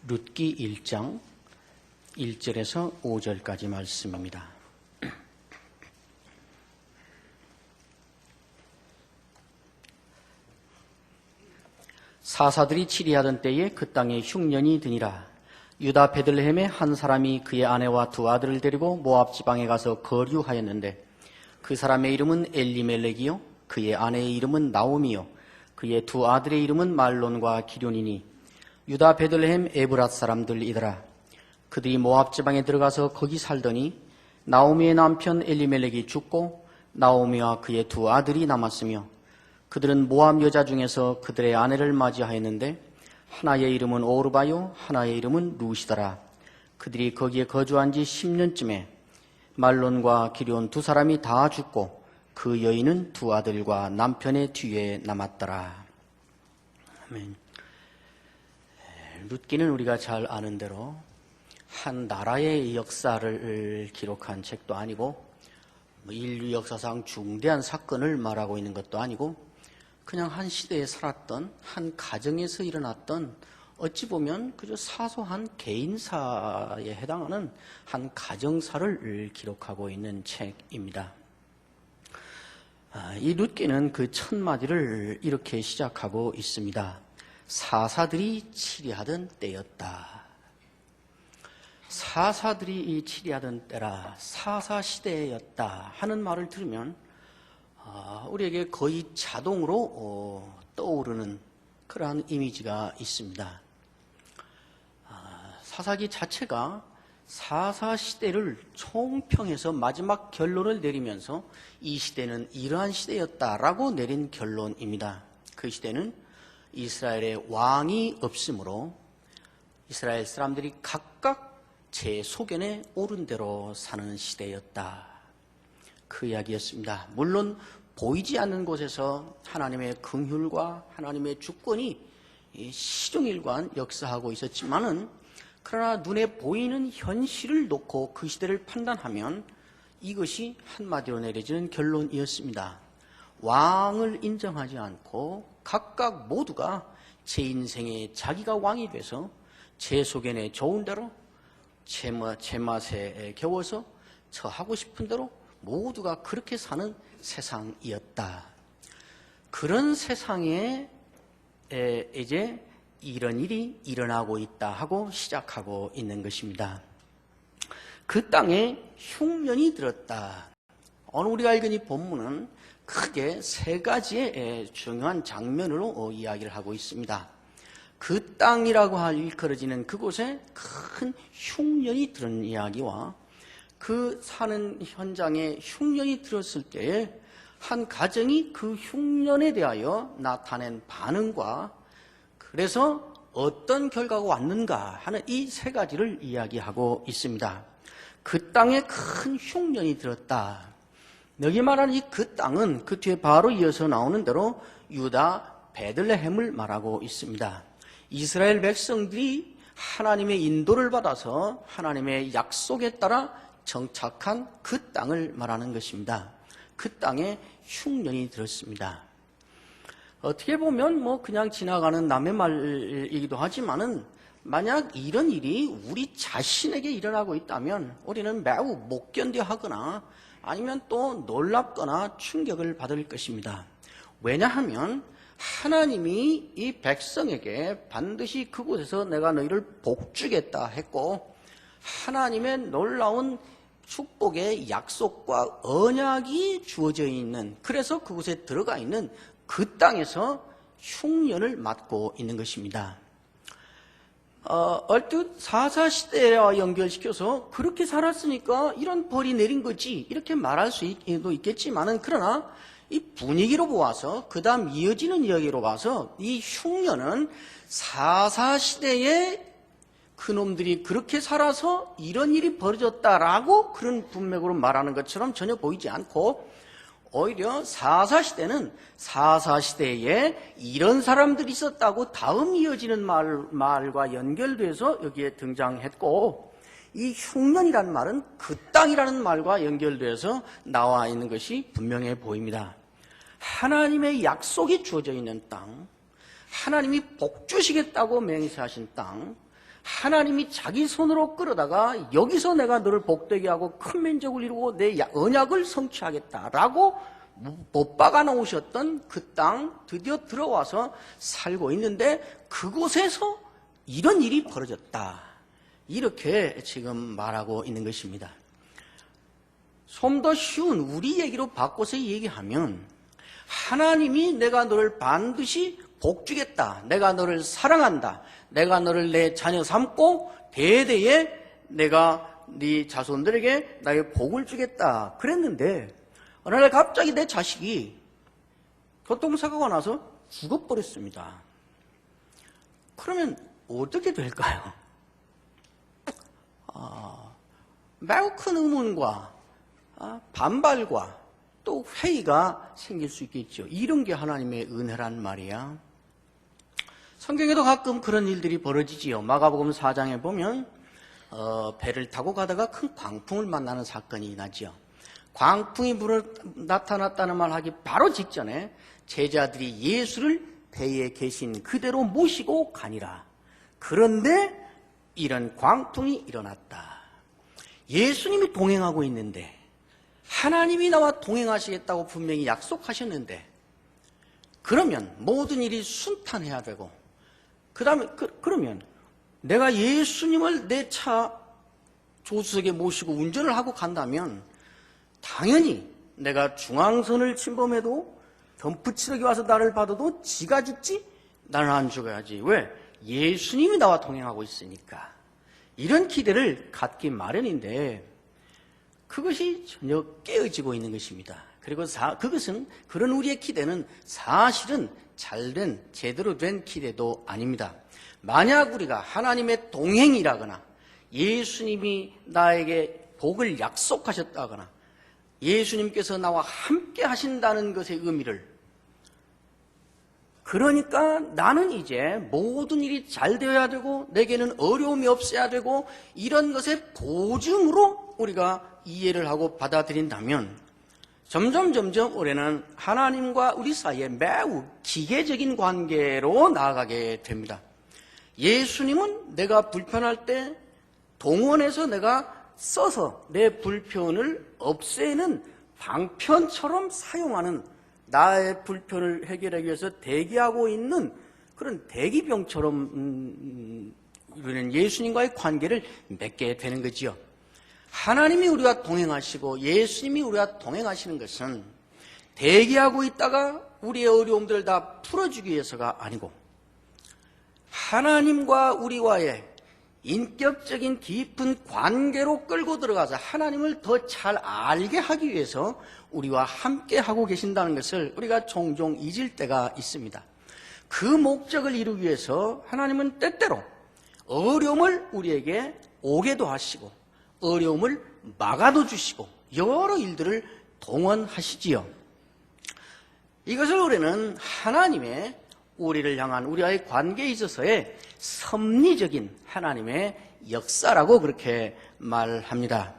룻기 1장 1절에서 5절까지 말씀입니다. 사사들이 치리하던 때에 그 땅에 흉년이 드니라. 유다 베들레헴에 한 사람이 그의 아내와 두 아들을 데리고 모압 지방에 가서 거류하였는데 그 사람의 이름은 엘리멜렉이요 그의 아내의 이름은 나오미요 그의 두 아들의 이름은 말론과 기럐이니 유다 베들레헴 에브랏 사람들이더라. 그들이 모압 지방에 들어가서 거기 살더니 나오미의 남편 엘리멜렉이 죽고 나오미와 그의 두 아들이 남았으며 그들은 모압 여자 중에서 그들의 아내를 맞이하였는데 하나의 이름은 오르바요 하나의 이름은 룻이더라. 그들이 거기에 거주한 지 10년쯤에 말론과 기럐 두 사람이 다 죽고 그 여인은 두 아들과 남편의 뒤에 남았더라. 아멘. 룻기는 우리가 잘 아는 대로 한 나라의 역사를 기록한 책도 아니고 인류 역사상 중대한 사건을 말하고 있는 것도 아니고 그냥 한 시대에 살았던 한 가정에서 일어났던 어찌 보면 그저 사소한 개인사에 해당하는 한 가정사를 기록하고 있는 책입니다. 이 룻기는 그 첫 마디를 이렇게 시작하고 있습니다. 사사들이 치리하던 때였다. 사사들이 치리하던 때라 사사시대였다 하는 말을 들으면 우리에게 거의 자동으로 떠오르는 그러한 이미지가 있습니다. 사사기 자체가 사사시대를 총평해서 마지막 결론을 내리면서 이 시대는 이러한 시대였다라고 내린 결론입니다. 그 시대는 이스라엘의 왕이 없으므로 이스라엘 사람들이 각각 제 소견에 옳은 대로 사는 시대였다. 그 이야기였습니다. 물론 보이지 않는 곳에서 하나님의 긍휼과 하나님의 주권이 시종일관 역사하고 있었지만은 그러나 눈에 보이는 현실을 놓고 그 시대를 판단하면 이것이 한마디로 내려지는 결론이었습니다. 왕을 인정하지 않고 각각 모두가 제 인생에 자기가 왕이 돼서 제 소견에 좋은 대로 제 맛에 겨워서 저 하고 싶은 대로 모두가 그렇게 사는 세상이었다. 그런 세상에 이제 이런 일이 일어나고 있다 하고 시작하고 있는 것입니다. 그 땅에 흉년이 들었다. 오늘 우리가 읽은 이 본문은 크게 세 가지의 중요한 장면으로 이야기를 하고 있습니다. 그 땅이라고 일컬어지는 그곳에 큰 흉년이 들은 이야기와 그 사는 현장에 흉년이 들었을 때에 한 가정이 그 흉년에 대하여 나타낸 반응과 그래서 어떤 결과가 왔는가 하는 이 세 가지를 이야기하고 있습니다. 그 땅에 큰 흉년이 들었다. 여기 말하는 이 그 땅은 그 뒤에 바로 이어서 나오는 대로 유다 베들레헴을 말하고 있습니다. 이스라엘 백성들이 하나님의 인도를 받아서 하나님의 약속에 따라 정착한 그 땅을 말하는 것입니다. 그 땅에 흉년이 들었습니다. 어떻게 보면 그냥 지나가는 남의 말이기도 하지만은 만약 이런 일이 우리 자신에게 일어나고 있다면 우리는 매우 못 견뎌 하거나 아니면 또 놀랍거나 충격을 받을 것입니다. 왜냐하면 하나님이 이 백성에게 반드시 그곳에서 내가 너희를 복주겠다 했고 하나님의 놀라운 축복의 약속과 언약이 주어져 있는 그래서 그곳에 들어가 있는 그 땅에서 흉년을 맞고 있는 것입니다. 얼뜻 사사시대와 연결시켜서 그렇게 살았으니까 이런 벌이 내린 거지 이렇게 말할 수도 있겠지만은 그러나 이 분위기로 보아서 그 다음 이어지는 이야기로 봐서 이 흉년은 사사시대에 그놈들이 그렇게 살아서 이런 일이 벌어졌다라고 그런 분맥으로 말하는 것처럼 전혀 보이지 않고 오히려 사사시대는 사사시대에 이런 사람들이 있었다고 다음 이어지는 말과 연결돼서 여기에 등장했고 이 흉년이라는 말은 그 땅이라는 말과 연결돼서 나와 있는 것이 분명해 보입니다. 하나님의 약속이 주어져 있는 땅, 하나님이 복주시겠다고 맹세하신 땅, 하나님이 자기 손으로 끌어다가 여기서 내가 너를 복되게 하고 큰 민족을 이루고 내 언약을 성취하겠다라고 못 박아 놓으셨던 그 땅 드디어 들어와서 살고 있는데 그곳에서 이런 일이 벌어졌다. 이렇게 지금 말하고 있는 것입니다. 좀 더 쉬운 우리 얘기로 바꿔서 얘기하면 하나님이 내가 너를 반드시 복 주겠다. 내가 너를 사랑한다. 내가 너를 내 자녀 삼고 대대에 내가 네 자손들에게 나의 복을 주겠다. 그랬는데 어느 날 갑자기 내 자식이 교통사고가 나서 죽어버렸습니다. 그러면 어떻게 될까요? 매우 큰 의문과 반발과 또 회의가 생길 수 있겠죠. 이런 게 하나님의 은혜란 말이야. 성경에도 가끔 그런 일들이 벌어지지요. 마가복음 4장에 보면 배를 타고 가다가 큰 광풍을 만나는 사건이 나지요. 광풍이 나타났다는 말 하기 바로 직전에 제자들이 예수를 배에 계신 그대로 모시고 가니라. 그런데 이런 광풍이 일어났다. 예수님이 동행하고 있는데 하나님이 나와 동행하시겠다고 분명히 약속하셨는데 그러면 모든 일이 순탄해야 되고 그러면 내가 예수님을 내 차 조수석에 모시고 운전을 하고 간다면 당연히 내가 중앙선을 침범해도 덤프치럭이 와서 나를 받아도 지가 죽지 나는 안 죽어야지. 왜? 예수님이 나와 동행하고 있으니까. 이런 기대를 갖기 마련인데 그것이 전혀 깨어지고 있는 것입니다. 그리고 그런 우리의 기대는 사실은 잘된 제대로 된 기대도 아닙니다. 만약 우리가 하나님의 동행이라거나 예수님이 나에게 복을 약속하셨다거나 예수님께서 나와 함께 하신다는 것의 의미를 그러니까 나는 이제 모든 일이 잘 되어야 되고 내게는 어려움이 없어야 되고 이런 것의 보증으로 우리가 이해를 하고 받아들인다면 점점 우리는 하나님과 우리 사이에 매우 기계적인 관계로 나아가게 됩니다. 예수님은 내가 불편할 때 동원해서 내가 써서 내 불편을 없애는 방편처럼 사용하는 나의 불편을 해결하기 위해서 대기하고 있는 그런 대기병처럼 우리는 예수님과의 관계를 맺게 되는 거지요. 하나님이 우리와 동행하시고 예수님이 우리와 동행하시는 것은 대기하고 있다가 우리의 어려움들을 다 풀어주기 위해서가 아니고 하나님과 우리와의 인격적인 깊은 관계로 끌고 들어가서 하나님을 더 잘 알게 하기 위해서 우리와 함께 하고 계신다는 것을 우리가 종종 잊을 때가 있습니다. 그 목적을 이루기 위해서 하나님은 때때로 어려움을 우리에게 오게도 하시고 어려움을 막아도 주시고 여러 일들을 동원하시지요. 이것을 우리는 하나님의 우리를 향한 우리와의 관계에 있어서의 섭리적인 하나님의 역사라고 그렇게 말합니다.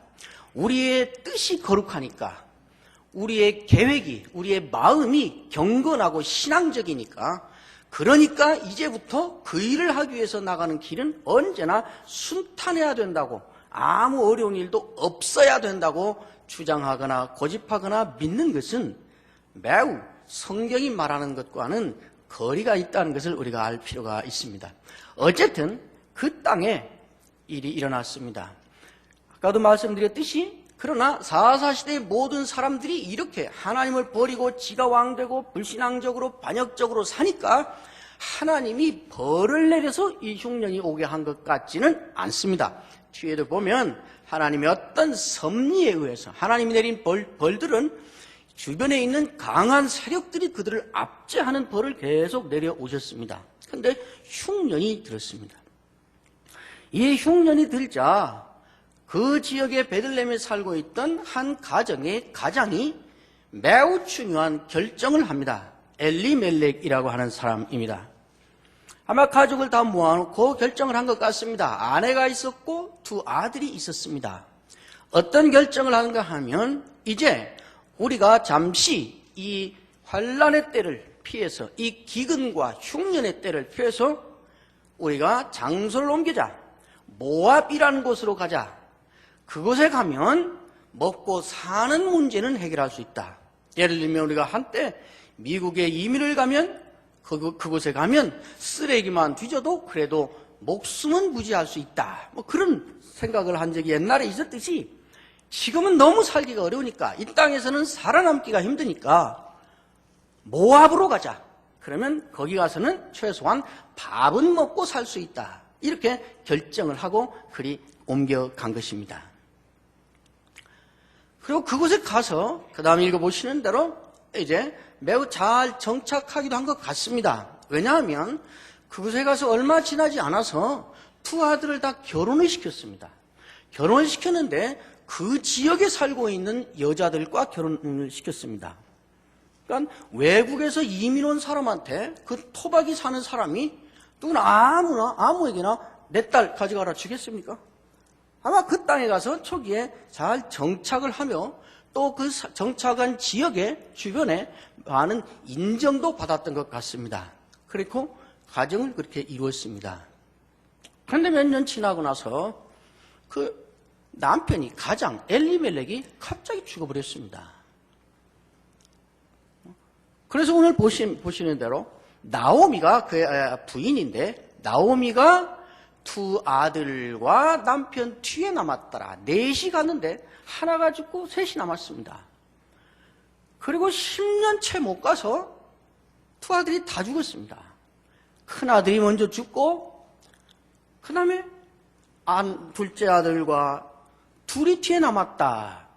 우리의 뜻이 거룩하니까 우리의 계획이 우리의 마음이 경건하고 신앙적이니까 그러니까 이제부터 그 일을 하기 위해서 나가는 길은 언제나 순탄해야 된다고 아무 어려운 일도 없어야 된다고 주장하거나 고집하거나 믿는 것은 매우 성경이 말하는 것과는 거리가 있다는 것을 우리가 알 필요가 있습니다. 어쨌든 그 땅에 일이 일어났습니다. 아까도 말씀드렸듯이 그러나 사사시대의 모든 사람들이 이렇게 하나님을 버리고 지가 왕되고 불신앙적으로 반역적으로 사니까 하나님이 벌을 내려서 이 흉년이 오게 한 것 같지는 않습니다. 뒤에도 보면 하나님의 어떤 섭리에 의해서 하나님이 내린 벌들은 주변에 있는 강한 세력들이 그들을 압제하는 벌을 계속 내려오셨습니다. 그런데 흉년이 들었습니다. 이 흉년이 들자 그 지역의 베들레헴에 살고 있던 한 가정의 가장이 매우 중요한 결정을 합니다. 엘리멜렉이라고 하는 사람입니다. 아마 가족을 다 모아놓고 결정을 한 것 같습니다. 아내가 있었고 두 아들이 있었습니다. 어떤 결정을 하는가 하면 이제 우리가 잠시 이 환란의 때를 피해서 이 기근과 흉년의 때를 피해서 우리가 장소를 옮기자. 모압이라는 곳으로 가자. 그곳에 가면 먹고 사는 문제는 해결할 수 있다. 예를 들면 우리가 한때 미국에 이민을 가면 그곳에 가면 쓰레기만 뒤져도 그래도 목숨은 부지할 수 있다. 뭐 그런 생각을 한 적이 옛날에 있었듯이 지금은 너무 살기가 어려우니까 이 땅에서는 살아남기가 힘드니까 모압으로 가자. 그러면 거기 가서는 최소한 밥은 먹고 살 수 있다. 이렇게 결정을 하고 그리 옮겨간 것입니다. 그리고 그곳에 가서 그 다음에 읽어보시는 대로 이제 매우 잘 정착하기도 한 것 같습니다. 왜냐하면 그곳에 가서 얼마 지나지 않아서 두 아들을 다 결혼을 시켰습니다. 결혼을 시켰는데 그 지역에 살고 있는 여자들과 결혼을 시켰습니다. 그러니까 외국에서 이민 온 사람한테 그 토박이 사는 사람이 누구나 아무에게나 내 딸 가져가라 주겠습니까? 아마 그 땅에 가서 초기에 잘 정착을 하며 또 그 정착한 지역의 주변에 많은 인정도 받았던 것 같습니다. 그리고 가정을 그렇게 이루었습니다. 그런데 몇 년 지나고 나서 그 남편이 가장 엘리멜렉이 갑자기 죽어버렸습니다. 그래서 오늘 보시는 대로 나오미가 그의 부인인데 나오미가 두 아들과 남편 뒤에 남았더라. 넷이 갔는데 하나가 죽고 셋이 남았습니다. 그리고 10년 채 못 가서 두 아들이 다 죽었습니다. 큰 아들이 먼저 죽고 그 다음에 둘째 아들과 둘이 뒤에 남았다.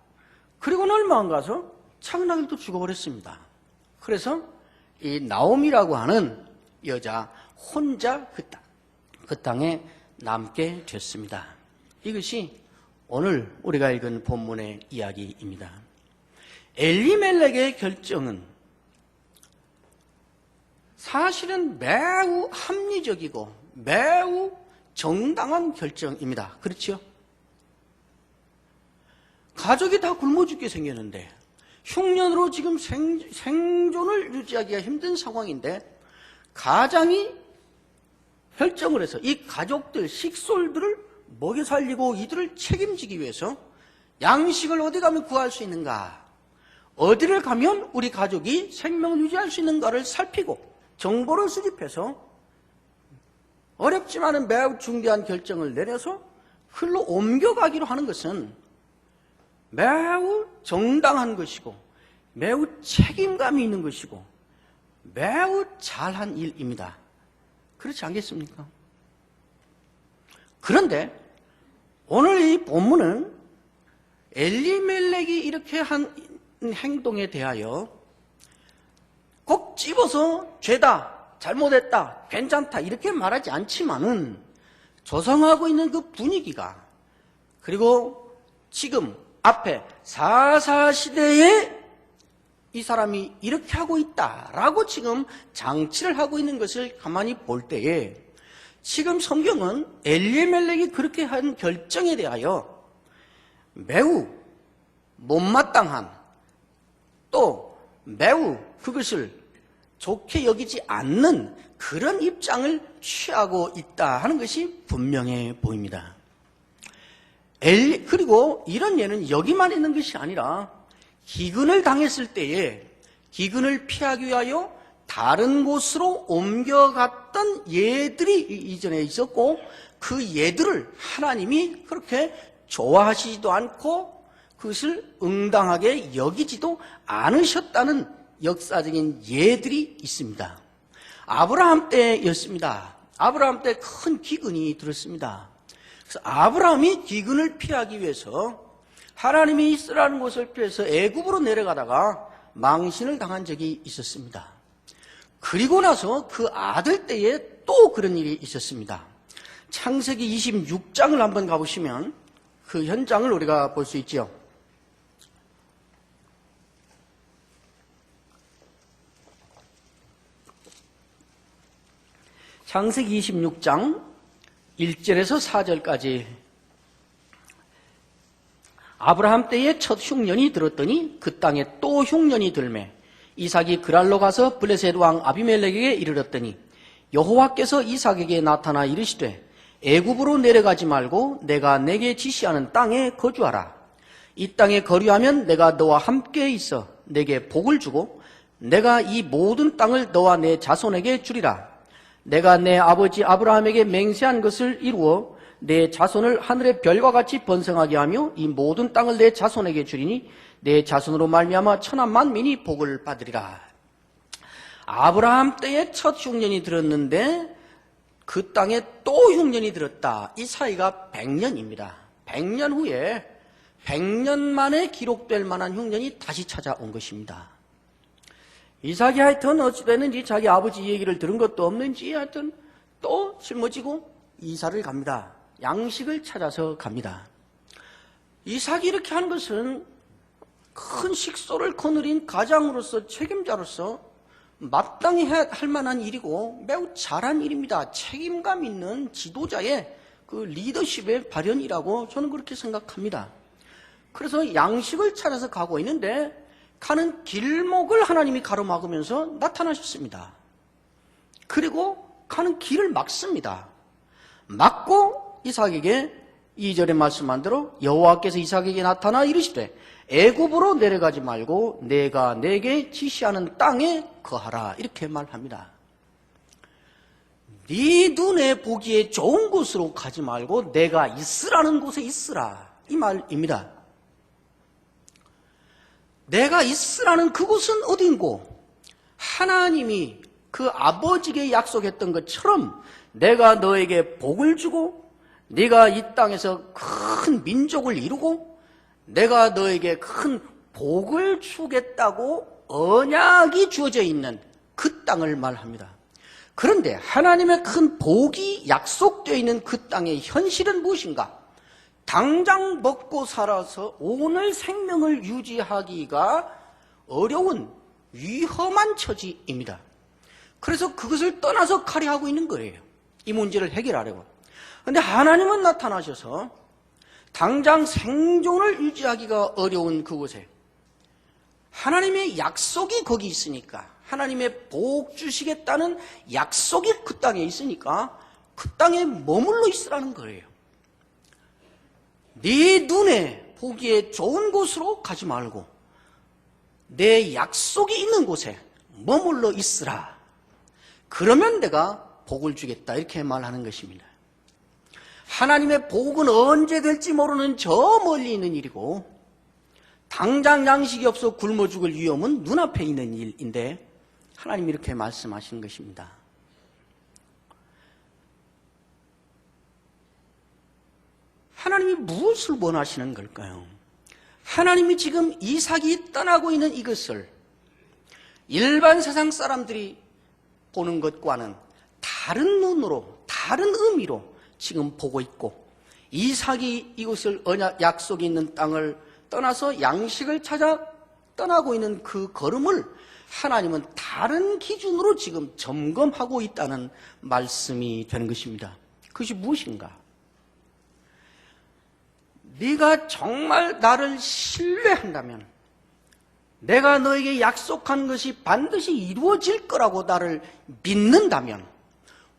그리고는 얼마 안 가서 작은 아들도 죽어버렸습니다. 그래서 이 나오미라고 하는 여자 혼자 그 땅에 남게 됐습니다. 이것이 오늘 우리가 읽은 본문의 이야기입니다. 엘리멜렉의 결정은 사실은 매우 합리적이고 매우 정당한 결정입니다. 그렇죠? 가족이 다 굶어 죽게 생겼는데 흉년으로 지금 생존을 유지하기가 힘든 상황인데 가장이 결정을 해서 이 가족들, 식솔들을 먹여 살리고 이들을 책임지기 위해서 양식을 어디 가면 구할 수 있는가, 어디를 가면 우리 가족이 생명을 유지할 수 있는가를 살피고 정보를 수집해서 어렵지만은 매우 중대한 결정을 내려서 흘러 옮겨가기로 하는 것은 매우 정당한 것이고 매우 책임감이 있는 것이고 매우 잘한 일입니다. 그렇지 않겠습니까? 그런데 오늘 이 본문은 엘리멜렉이 이렇게 한 행동에 대하여 꼭 집어서 죄다, 잘못했다, 괜찮다 이렇게 말하지 않지만은 조성하고 있는 그 분위기가 그리고 지금 앞에 사사시대에 이 사람이 이렇게 하고 있다라고 지금 장치를 하고 있는 것을 가만히 볼 때에 지금 성경은 엘리멜렉이 그렇게 한 결정에 대하여 매우 못마땅한 또 매우 그것을 좋게 여기지 않는 그런 입장을 취하고 있다 하는 것이 분명해 보입니다. 그리고 이런 예는 여기만 있는 것이 아니라 기근을 당했을 때에 기근을 피하기 위하여 다른 곳으로 옮겨갔던 예들이 이전에 있었고 그 예들을 하나님이 그렇게 좋아하시지도 않고 그것을 응당하게 여기지도 않으셨다는 역사적인 예들이 있습니다. 아브라함 때였습니다. 아브라함 때 큰 기근이 들었습니다. 그래서 아브라함이 기근을 피하기 위해서 하나님이 있으라는 곳을 피해서 애굽으로 내려가다가 망신을 당한 적이 있었습니다. 그리고 나서 그 아들 때에 또 그런 일이 있었습니다. 창세기 26장을 한번 가보시면 그 현장을 우리가 볼 수 있죠. 창세기 26장 1절에서 4절까지 아브라함 때에 첫 흉년이 들었더니 그 땅에 또 흉년이 들매 이삭이 그랄로 가서 블레셋 왕 아비멜렉에게 이르렀더니 여호와께서 이삭에게 나타나 이르시되 애굽으로 내려가지 말고 내가 내게 지시하는 땅에 거주하라. 이 땅에 거류하면 내가 너와 함께 있어 내게 복을 주고 내가 이 모든 땅을 너와 내 자손에게 주리라. 내가 내 아버지 아브라함에게 맹세한 것을 이루어 내 자손을 하늘의 별과 같이 번성하게 하며 이 모든 땅을 내 자손에게 주리니 내 자손으로 말미암아 천하 만민이 복을 받으리라. 아브라함 때에 첫 흉년이 들었는데 그 땅에 또 흉년이 들었다. 이 사이가 100년입니다. 100년 후에 100년 만에 기록될 만한 흉년이 다시 찾아온 것입니다. 이삭이 하여튼 어찌됐는지 자기 아버지 얘기를 들은 것도 없는지 하여튼 또 짊어지고 이사를 갑니다. 양식을 찾아서 갑니다. 이삭이 이렇게 하는 것은 큰 식소를 거느린 가장으로서 책임자로서 마땅히 할 만한 일이고 매우 잘한 일입니다. 책임감 있는 지도자의 그 리더십의 발현이라고 저는 그렇게 생각합니다. 그래서 양식을 찾아서 가고 있는데 가는 길목을 하나님이 가로막으면서 나타나셨습니다. 그리고 가는 길을 막습니다. 막고 이삭에게 2절에 말씀한 대로 여호와께서 이삭에게 나타나 이르시되 애굽으로 내려가지 말고 내가 내게 지시하는 땅에 거하라. 이렇게 말합니다. 네 눈에 보기에 좋은 곳으로 가지 말고 내가 있으라는 곳에 있으라. 이 말입니다. 내가 있으라는 그곳은 어딘고? 하나님이 그 아버지에게 약속했던 것처럼 내가 너에게 복을 주고 네가 이 땅에서 큰 민족을 이루고 내가 너에게 큰 복을 주겠다고 언약이 주어져 있는 그 땅을 말합니다. 그런데 하나님의 큰 복이 약속되어 있는 그 땅의 현실은 무엇인가? 당장 먹고 살아서 오늘 생명을 유지하기가 어려운 위험한 처지입니다. 그래서 그것을 떠나서 가려 하고 있는 거예요. 이 문제를 해결하려고. 그런데 하나님은 나타나셔서 당장 생존을 유지하기가 어려운 그곳에 하나님의 약속이 거기 있으니까 하나님의 복 주시겠다는 약속이 그 땅에 있으니까 그 땅에 머물러 있으라는 거예요. 네 눈에 보기에 좋은 곳으로 가지 말고 내 약속이 있는 곳에 머물러 있으라. 그러면 내가 복을 주겠다. 이렇게 말하는 것입니다. 하나님의 복은 언제 될지 모르는 저 멀리 있는 일이고 당장 양식이 없어 굶어 죽을 위험은 눈앞에 있는 일인데 하나님이 이렇게 말씀하시는 것입니다. 하나님이 무엇을 원하시는 걸까요? 하나님이 지금 이삭이 떠나고 있는 이것을 일반 세상 사람들이 보는 것과는 다른 눈으로, 다른 의미로 지금 보고 있고 이삭이 이곳을 약속이 있는 땅을 떠나서 양식을 찾아 떠나고 있는 그 걸음을 하나님은 다른 기준으로 지금 점검하고 있다는 말씀이 되는 것입니다. 그것이 무엇인가? 네가 정말 나를 신뢰한다면 내가 너에게 약속한 것이 반드시 이루어질 거라고 나를 믿는다면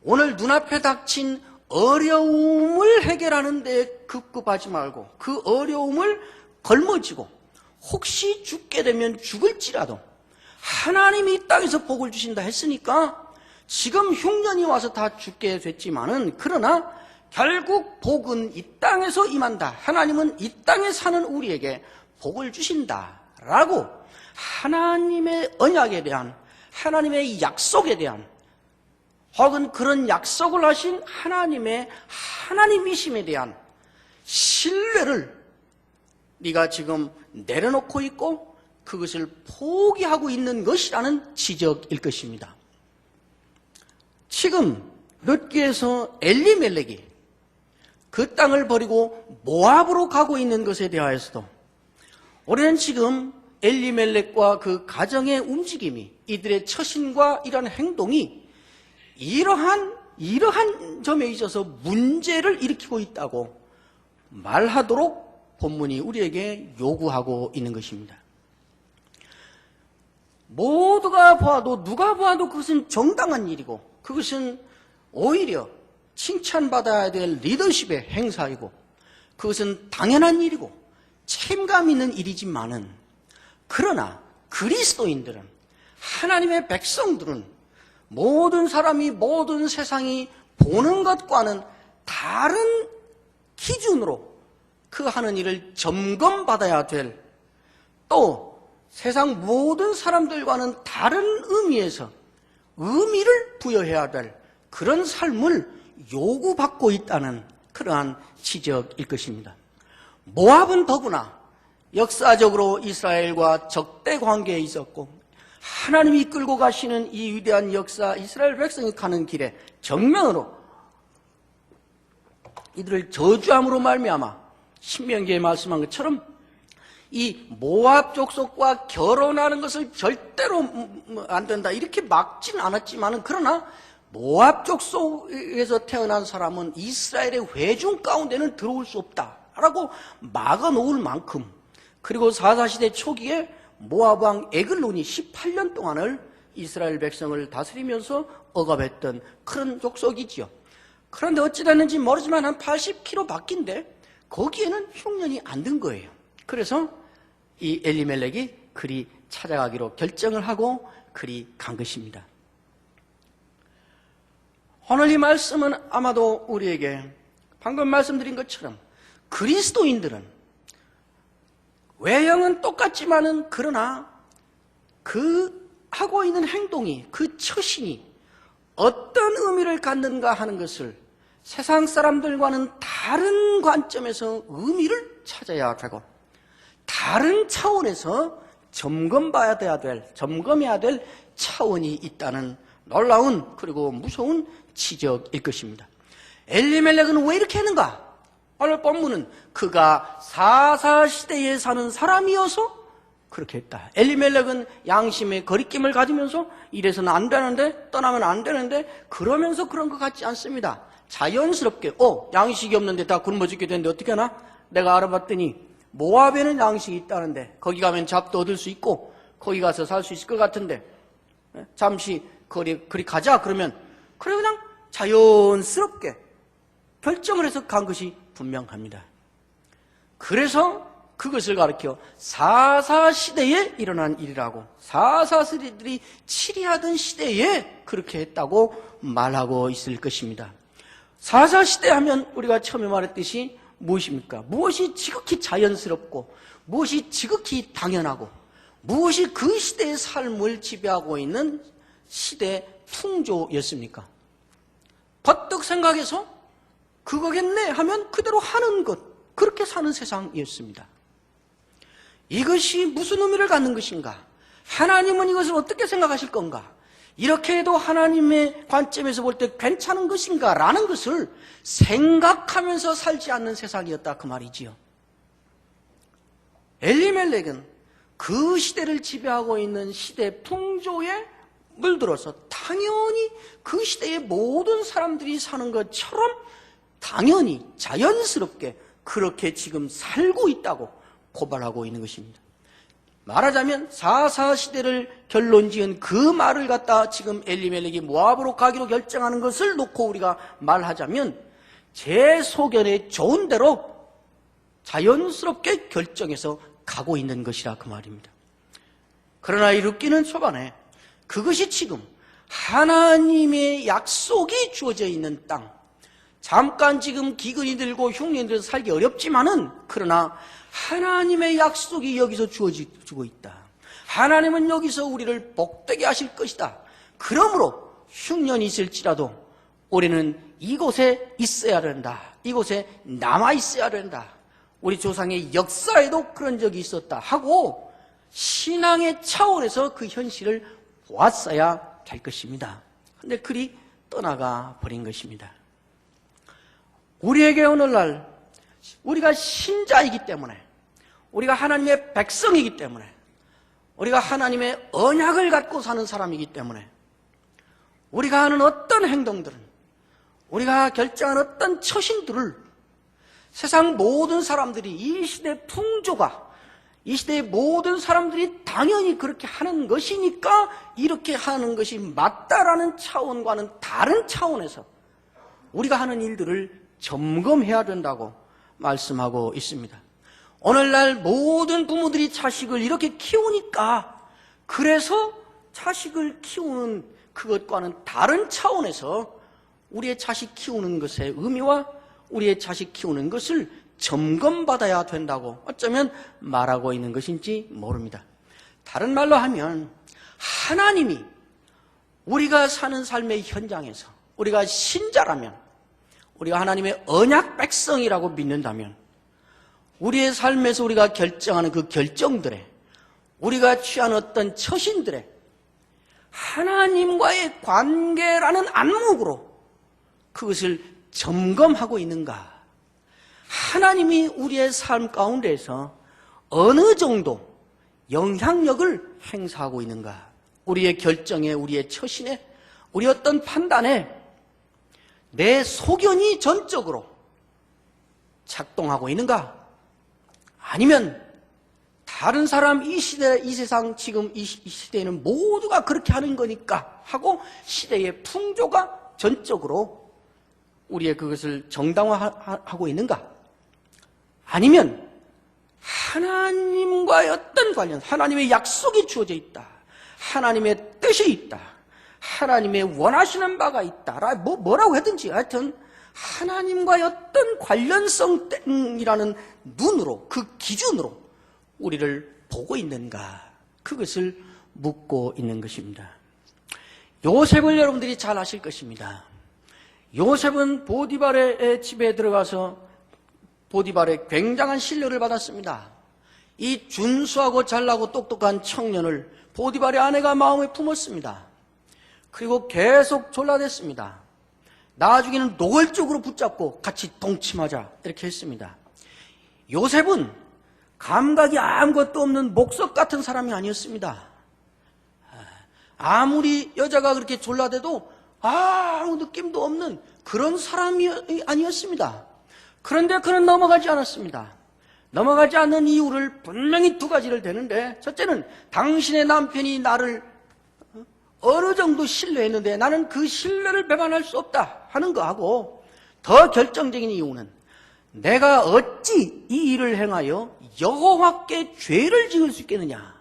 오늘 눈앞에 닥친 어려움을 해결하는 데 급급하지 말고 그 어려움을 걸머지고 혹시 죽게 되면 죽을지라도 하나님이 이 땅에서 복을 주신다 했으니까 지금 흉년이 와서 다 죽게 됐지만은 그러나 결국 복은 이 땅에서 임한다. 하나님은 이 땅에 사는 우리에게 복을 주신다라고 하나님의 언약에 대한 하나님의 약속에 대한 혹은 그런 약속을 하신 하나님의 하나님이심에 대한 신뢰를 네가 지금 내려놓고 있고 그것을 포기하고 있는 것이라는 지적일 것입니다. 지금 롯기에서 엘리멜렉이 그 땅을 버리고 모압으로 가고 있는 것에 대하여서도 우리는 지금 엘리멜렉과 그 가정의 움직임이 이들의 처신과 이러한 행동이 이러한 점에 있어서 문제를 일으키고 있다고 말하도록 본문이 우리에게 요구하고 있는 것입니다. 모두가 봐도 누가 봐도 그것은 정당한 일이고 그것은 오히려 칭찬받아야 될 리더십의 행사이고 그것은 당연한 일이고 책임감 있는 일이지만은 그러나 그리스도인들은 하나님의 백성들은 모든 사람이 모든 세상이 보는 것과는 다른 기준으로 그 하는 일을 점검받아야 될 또 세상 모든 사람들과는 다른 의미에서 의미를 부여해야 될 그런 삶을 요구받고 있다는 그러한 지적일 것입니다. 모압은 더구나 역사적으로 이스라엘과 적대 관계에 있었고 하나님이 이끌고 가시는 이 위대한 역사 이스라엘 백성이 가는 길에 정면으로 이들을 저주함으로 말미암아 신명기에 말씀한 것처럼 이 모압 족속과 결혼하는 것을 절대로 안 된다 이렇게 막지는 않았지만 그러나 모압 족속에서 태어난 사람은 이스라엘의 회중 가운데는 들어올 수 없다라고 막아놓을 만큼 그리고 사사시대 초기에 모압 왕 에글론이 18년 동안을 이스라엘 백성을 다스리면서 억압했던 그런 족속이지요. 그런데 어찌 됐는지 모르지만 한 80km 밖인데 거기에는 흉년이 안 든 거예요. 그래서 이 엘리멜렉이 그리 찾아가기로 결정을 하고 그리 간 것입니다. 오늘 이 말씀은 아마도 우리에게 방금 말씀드린 것처럼 그리스도인들은 외형은 똑같지만은 그러나 그 하고 있는 행동이 그 처신이 어떤 의미를 갖는가 하는 것을 세상 사람들과는 다른 관점에서 의미를 찾아야 되고 다른 차원에서 점검해야 될 차원이 있다는 놀라운 그리고 무서운 지적일 것입니다. 엘리멜렉은 왜 이렇게 했는가? 오늘 본문은 그가 사사시대에 사는 사람이어서 그렇게 했다. 엘리멜렉은 양심의 거리낌을 가지면서 이래서는 안 되는데 떠나면 안 되는데 그러면서 그런 것 같지 않습니다. 자연스럽게 양식이 없는데 다 굶어 죽게 되는데 어떻게 하나? 내가 알아봤더니 모압에는 양식이 있다는데 거기 가면 잡도 얻을 수 있고 거기 가서 살 수 있을 것 같은데 잠시 그리 가자 그러면 그래 그냥 자연스럽게 결정을 해서 간 것이 분명합니다. 그래서 그것을 가리켜 사사시대에 일어난 일이라고 사사시대들이 치리하던 시대에 그렇게 했다고 말하고 있을 것입니다. 사사시대 하면 우리가 처음에 말했듯이 무엇입니까? 무엇이 지극히 자연스럽고 무엇이 지극히 당연하고 무엇이 그 시대의 삶을 지배하고 있는 시대 풍조였습니까? 버뜩 생각해서 그거겠네 하면 그대로 하는 것 그렇게 사는 세상이었습니다. 이것이 무슨 의미를 갖는 것인가? 하나님은 이것을 어떻게 생각하실 건가? 이렇게 해도 하나님의 관점에서 볼 때 괜찮은 것인가? 라는 것을 생각하면서 살지 않는 세상이었다 그 말이지요. 엘리멜렉은 그 시대를 지배하고 있는 시대 풍조에 물들어서 당연히 그 시대의 모든 사람들이 사는 것처럼 당연히 자연스럽게 그렇게 지금 살고 있다고 고발하고 있는 것입니다. 말하자면 사사시대를 결론지은 그 말을 갖다 지금 엘리멜렉이 모압으로 가기로 결정하는 것을 놓고 우리가 말하자면 제 소견에 좋은 대로 자연스럽게 결정해서 가고 있는 것이라 그 말입니다. 그러나 이 룻기는 초반에 그것이 지금 하나님의 약속이 주어져 있는 땅 잠깐 지금 기근이 들고 흉년이 들어서 살기 어렵지만은 그러나 하나님의 약속이 여기서 주어지고 있다. 하나님은 여기서 우리를 복되게 하실 것이다. 그러므로 흉년이 있을지라도 우리는 이곳에 있어야 된다. 이곳에 남아 있어야 된다. 우리 조상의 역사에도 그런 적이 있었다 하고 신앙의 차원에서 그 현실을 보았어야 될 것입니다. 그런데 그리 떠나가 버린 것입니다. 우리에게 오늘날 우리가 신자이기 때문에 우리가 하나님의 백성이기 때문에 우리가 하나님의 언약을 갖고 사는 사람이기 때문에 우리가 하는 어떤 행동들은 우리가 결정한 어떤 처신들을 세상 모든 사람들이 이 시대 풍조가 이 시대의 모든 사람들이 당연히 그렇게 하는 것이니까 이렇게 하는 것이 맞다라는 차원과는 다른 차원에서 우리가 하는 일들을 점검해야 된다고 말씀하고 있습니다. 오늘날 모든 부모들이 자식을 이렇게 키우니까 그래서 자식을 키우는 그것과는 다른 차원에서 우리의 자식 키우는 것의 의미와 우리의 자식 키우는 것을 점검받아야 된다고 어쩌면 말하고 있는 것인지 모릅니다. 다른 말로 하면 하나님이 우리가 사는 삶의 현장에서 우리가 신자라면, 우리가 하나님의 언약 백성이라고 믿는다면 우리의 삶에서 우리가 결정하는 그 결정들에, 우리가 취한 어떤 처신들에 하나님과의 관계라는 안목으로 그것을 점검하고 있는가? 하나님이 우리의 삶 가운데에서 어느 정도 영향력을 행사하고 있는가? 우리의 결정에, 우리의 처신에, 우리 어떤 판단에 내 소견이 전적으로 작동하고 있는가? 아니면 다른 사람, 이 시대, 이 세상, 지금 이 시대에는 모두가 그렇게 하는 거니까 하고 시대의 풍조가 전적으로 우리의 그것을 정당화하고 있는가? 아니면 하나님과의 어떤 관련, 하나님의 약속이 주어져 있다, 하나님의 뜻이 있다, 하나님의 원하시는 바가 있다, 뭐라고 하든지 하여튼 하나님과의 어떤 관련성이라는 눈으로, 그 기준으로 우리를 보고 있는가? 그것을 묻고 있는 것입니다. 요셉을 여러분들이 잘 아실 것입니다. 요셉은 보디발의 집에 들어가서 보디발의 굉장한 신뢰를 받았습니다. 이 준수하고 잘나고 똑똑한 청년을 보디발의 아내가 마음에 품었습니다. 그리고 계속 졸라댔습니다. 나중에는 노골적으로 붙잡고 같이 동침하자 이렇게 했습니다. 요셉은 감각이 아무것도 없는 목석 같은 사람이 아니었습니다. 아무리 여자가 그렇게 졸라대도 아무 느낌도 없는 그런 사람이 아니었습니다. 그런데 그는 넘어가지 않았습니다. 넘어가지 않는 이유를 분명히 두 가지를 대는데, 첫째는 당신의 남편이 나를 어느 정도 신뢰했는데 나는 그 신뢰를 배반할 수 없다 하는 거하고, 더 결정적인 이유는 내가 어찌 이 일을 행하여 여호와께 죄를 지을 수 있겠느냐,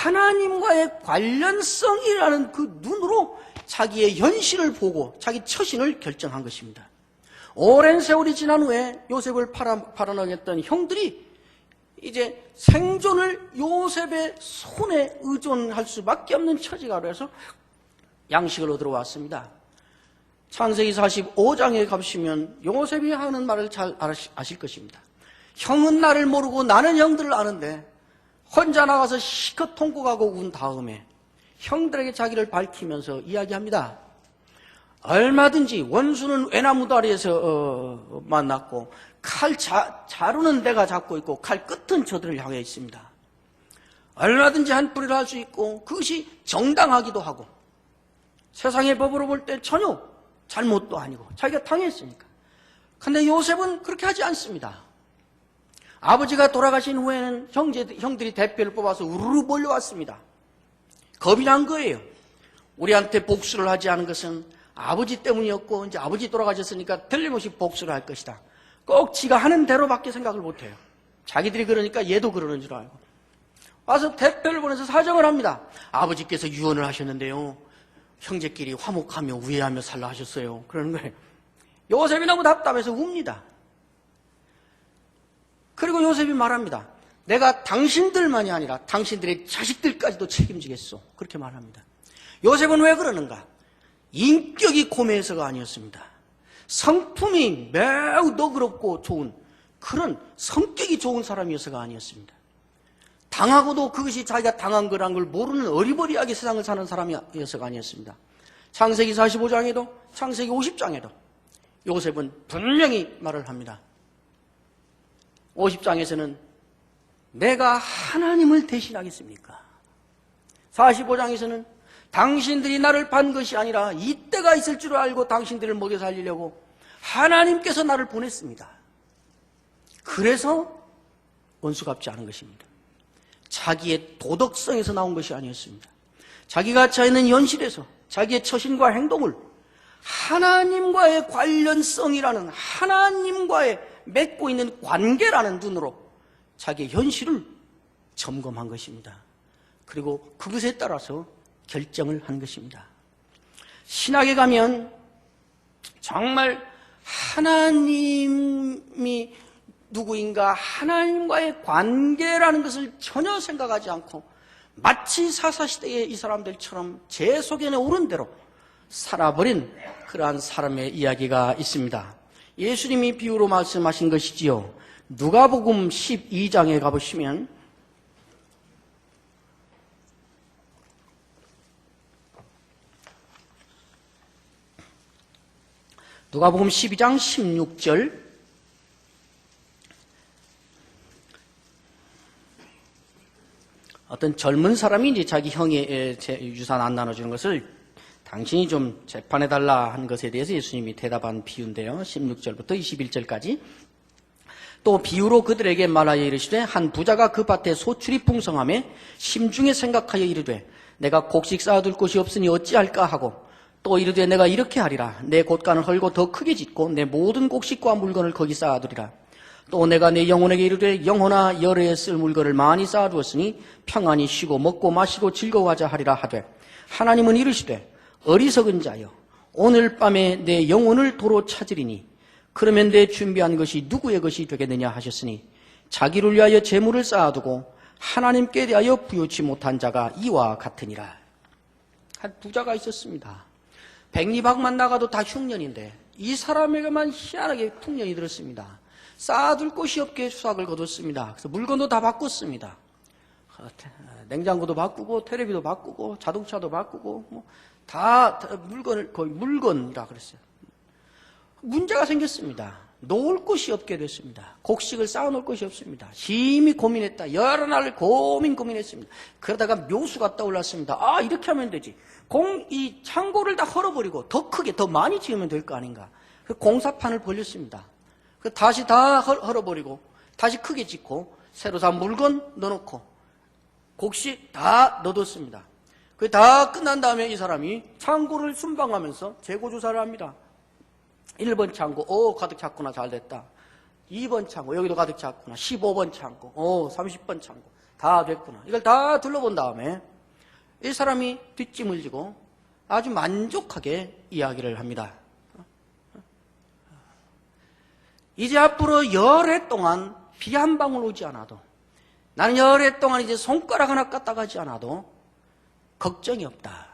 하나님과의 관련성이라는 그 눈으로 자기의 현실을 보고 자기 처신을 결정한 것입니다. 오랜 세월이 지난 후에 요셉을 팔아넘겼던 형들이 이제 생존을 요셉의 손에 의존할 수밖에 없는 처지가 돼서 양식을 얻으러 왔습니다. 창세기 45장에 가보시면 요셉이 하는 말을 잘 아실 것입니다. 형은 나를 모르고 나는 형들을 아는데 혼자 나가서 시컷 통곡하고 운 다음에 형들에게 자기를 밝히면서 이야기합니다. 얼마든지 원수는 외나무 다리에서 만났고 칼 자루는 내가 잡고 있고 칼 끝은 저들을 향해 있습니다. 얼마든지 한 뿌리를 할 수 있고 그것이 정당하기도 하고 세상의 법으로 볼 때 전혀 잘못도 아니고 자기가 당했으니까. 그런데 요셉은 그렇게 하지 않습니다. 아버지가 돌아가신 후에는 형들이 대표를 뽑아서 우르르 몰려왔습니다. 겁이 난 거예요. 우리한테 복수를 하지 않은 것은 아버지 때문이었고 이제 아버지 돌아가셨으니까 틀림없이 복수를 할 것이다. 꼭 지가 하는 대로밖에 생각을 못해요. 자기들이 그러니까 얘도 그러는 줄 알고 와서 대표를 보내서 사정을 합니다. 아버지께서 유언을 하셨는데요, 형제끼리 화목하며 우애하며 살라 하셨어요. 그러는 거예요. 요셉이 너무 답답해서 웁니다. 그리고 요셉이 말합니다. 내가 당신들만이 아니라 당신들의 자식들까지도 책임지겠소. 그렇게 말합니다. 요셉은 왜 그러는가? 인격이 고매해서가 아니었습니다. 성품이 매우 너그럽고 좋은 그런 성격이 좋은 사람이어서가 아니었습니다. 당하고도 그것이 자기가 당한 거란 걸 모르는 어리버리하게 세상을 사는 사람이어서가 아니었습니다. 창세기 45장에도 창세기 50장에도 요셉은 분명히 말을 합니다. 50장에서는 내가 하나님을 대신하겠습니까? 45장에서는 당신들이 나를 판 것이 아니라 이때가 있을 줄 알고 당신들을 먹여 살리려고 하나님께서 나를 보냈습니다. 그래서 원수 갚지 않은 것입니다. 자기의 도덕성에서 나온 것이 아니었습니다. 자기가 처해 있는 현실에서 자기의 처신과 행동을 하나님과의 관련성이라는, 하나님과의 맺고 있는 관계라는 눈으로 자기의 현실을 점검한 것입니다. 그리고 그것에 따라서 결정을 한 것입니다. 신학에 가면 정말 하나님이 누구인가, 하나님과의 관계라는 것을 전혀 생각하지 않고 마치 사사시대의 이 사람들처럼 제 속에 오른 대로 살아버린 그러한 사람의 이야기가 있습니다. 예수님이 비유로 말씀하신 것이지요. 누가복음 12장에 가보시면 누가복음 12장 16절, 어떤 젊은 사람이 이제 자기 형의 유산 안 나눠주는 것을 당신이 좀 재판해달라 한 것에 대해서 예수님이 대답한 비유인데요. 16절부터 21절까지. 또 비유로 그들에게 말하여 이르시되 한 부자가 그 밭에 소출이 풍성하며 심중에 생각하여 이르되 내가 곡식 쌓아둘 곳이 없으니 어찌할까 하고 또 이르되 내가 이렇게 하리라. 내 곳간을 헐고 더 크게 짓고 내 모든 곡식과 물건을 거기 쌓아두리라. 또 내가 내 영혼에게 이르되 영혼아 열에 쓸 물건을 많이 쌓아두었으니 평안히 쉬고 먹고 마시고 즐거워하자 하리라 하되 하나님은 이르시되 어리석은 자여 오늘 밤에 내 영혼을 도로 찾으리니 그러면 내 준비한 것이 누구의 것이 되겠느냐 하셨으니 자기를 위하여 재물을 쌓아두고 하나님께 대하여 부요치 못한 자가 이와 같으니라. 한 부자가 있었습니다. 백리박만 나가도 다 흉년인데 이 사람에게만 희한하게 풍년이 들었습니다. 쌓아둘 곳이 없게 수확을 거뒀습니다. 그래서 물건도 다 바꿨습니다. 냉장고도 바꾸고 텔레비도 바꾸고 자동차도 바꾸고 다 물건을 거의 물건이라 그랬어요. 문제가 생겼습니다. 놓을 곳이 없게 됐습니다. 곡식을 쌓아놓을 곳이 없습니다. 심히 고민했다. 여러 날 고민했습니다. 그러다가 묘수가 떠올랐습니다. 아, 이렇게 하면 되지. 이 창고를 다 헐어버리고 더 크게 더 많이 지으면 될 거 아닌가. 그 공사판을 벌렸습니다. 다시 다 헐어버리고 다시 크게 짓고 새로 산 물건 넣어놓고 곡식 다 넣어뒀습니다. 그게 다 끝난 다음에 이 사람이 창고를 순방하면서 재고조사를 합니다. 1번 창고, 가득 찼구나, 잘 됐다. 2번 창고, 여기도 가득 찼구나. 15번 창고, 30번 창고, 다 됐구나. 이걸 다 둘러본 다음에 이 사람이 뒷짐을 지고 아주 만족하게 이야기를 합니다. 이제 앞으로 열해 동안 비 한 방울 오지 않아도, 나는 열해 동안 이제 손가락 하나 까딱하지 않아도 걱정이 없다.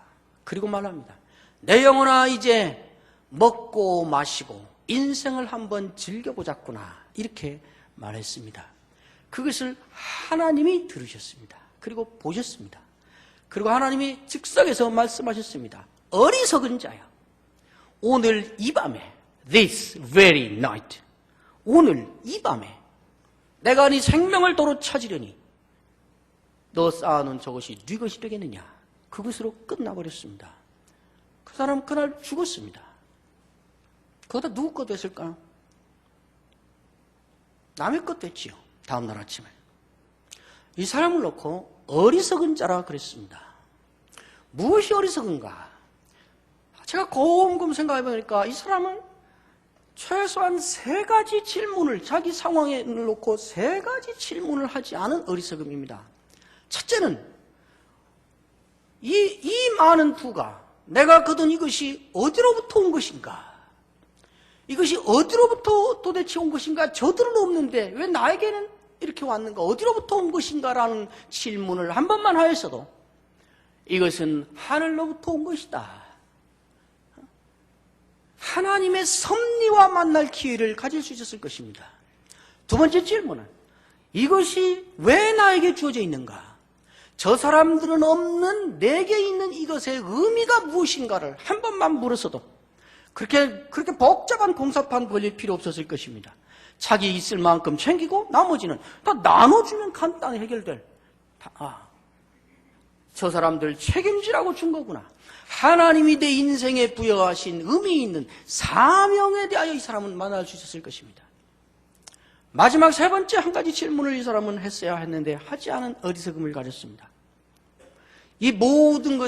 그리고 말합니다. 내 영혼아 이제 먹고 마시고 인생을 한번 즐겨보자꾸나. 이렇게 말했습니다. 그것을 하나님이 들으셨습니다. 그리고 보셨습니다. 그리고 하나님이 즉석에서 말씀하셨습니다. 어리석은 자야, 오늘 이 밤에, this very night, 오늘 이 밤에 내가 네 생명을 도로 찾으려니 너 쌓아놓은 저것이 네 것이 되겠느냐. 그것으로 끝나버렸습니다. 그 사람 그날 죽었습니다. 그거 다 누구 것 됐을까요? 남의 것 됐지요. 다음날 아침에 이 사람을 놓고 어리석은 자라 그랬습니다. 무엇이 어리석은가? 제가 곰곰 생각해보니까 이 사람은 최소한 3가지 질문을, 자기 상황에 놓고 3가지 질문을 하지 않은 어리석음입니다. 첫째는 이 많은 부가, 내가 거둔 이것이 어디로부터 온 것인가? 이것이 어디로부터 도대체 온 것인가? 저들은 없는데 왜 나에게는 이렇게 왔는가? 어디로부터 온 것인가? 라는 질문을 한 번만 하였어도 이것은 하늘로부터 온 것이다. 하나님의 섭리와 만날 기회를 가질 수 있었을 것입니다. 두 번째 질문은 이것이 왜 나에게 주어져 있는가? 저 사람들은 없는 내게 있는 이것의 의미가 무엇인가를 한 번만 물었어도 그렇게 복잡한 공사판 벌릴 필요 없었을 것입니다. 자기 있을 만큼 챙기고 나머지는 다 나눠주면 간단히 해결될. 저 사람들 책임지라고 준 거구나. 하나님이 내 인생에 부여하신 의미 있는 사명에 대하여 이 사람은 만날 수 있었을 것입니다. 마지막 3번째 한 가지 질문을 이 사람은 했어야 했는데 하지 않은 어리석음을 가졌습니다. 이 모든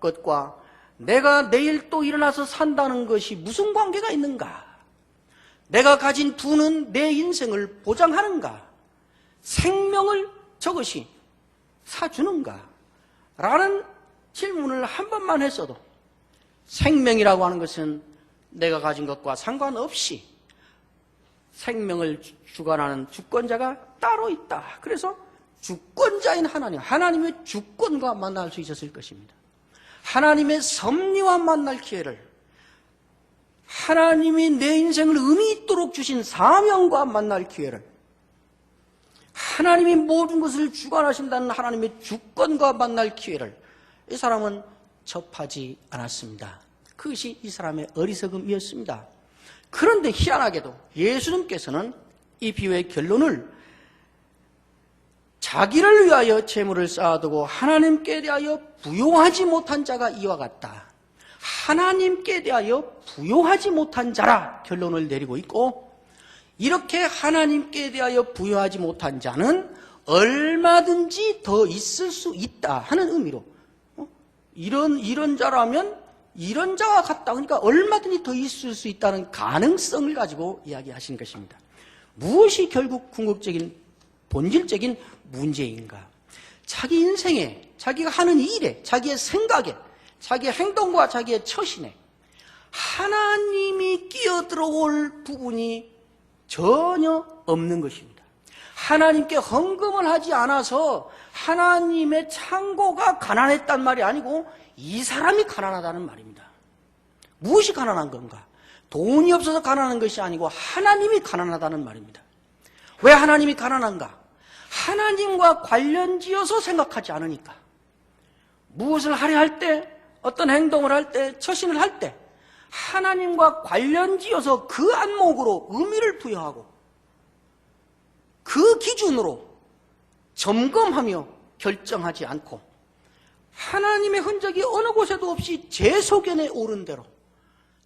것과 내가 내일 또 일어나서 산다는 것이 무슨 관계가 있는가? 내가 가진 부는 내 인생을 보장하는가? 생명을 저것이 사주는가? 라는 질문을 한 번만 했어도 생명이라고 하는 것은 내가 가진 것과 상관없이 생명을 주관하는 주권자가 따로 있다. 그래서 주권자인 하나님, 하나님의 주권과 만날 수 있었을 것입니다. 하나님의 섭리와 만날 기회를, 하나님이 내 인생을 의미 있도록 주신 사명과 만날 기회를, 하나님이 모든 것을 주관하신다는 하나님의 주권과 만날 기회를 이 사람은 접하지 않았습니다. 그것이 이 사람의 어리석음이었습니다. 그런데 희한하게도 예수님께서는 이 비유의 결론을 자기를 위하여 재물을 쌓아두고 하나님께 대하여 부요하지 못한 자가 이와 같다. 하나님께 대하여 부요하지 못한 자라 결론을 내리고 있고, 이렇게 하나님께 대하여 부요하지 못한 자는 얼마든지 더 있을 수 있다 하는 의미로, 이런 자라면 이런 자와 같다. 그러니까 얼마든지 더 있을 수 있다는 가능성을 가지고 이야기하신 것입니다. 무엇이 결국 궁극적인 본질적인 문제인가? 자기 인생에, 자기가 하는 일에, 자기의 생각에, 자기의 행동과 자기의 처신에 하나님이 끼어들어올 부분이 전혀 없는 것입니다. 하나님께 헌금을 하지 않아서 하나님의 창고가 가난했단 말이 아니고 이 사람이 가난하다는 말입니다. 무엇이 가난한 건가? 돈이 없어서 가난한 것이 아니고 하나님이 가난하다는 말입니다. 왜 하나님이 가난한가? 하나님과 관련지어서 생각하지 않으니까. 무엇을 하려 할 때, 어떤 행동을 할 때, 처신을 할 때 하나님과 관련지어서 그 안목으로 의미를 부여하고 그 기준으로 점검하며 결정하지 않고 하나님의 흔적이 어느 곳에도 없이 제 소견에 옳은 대로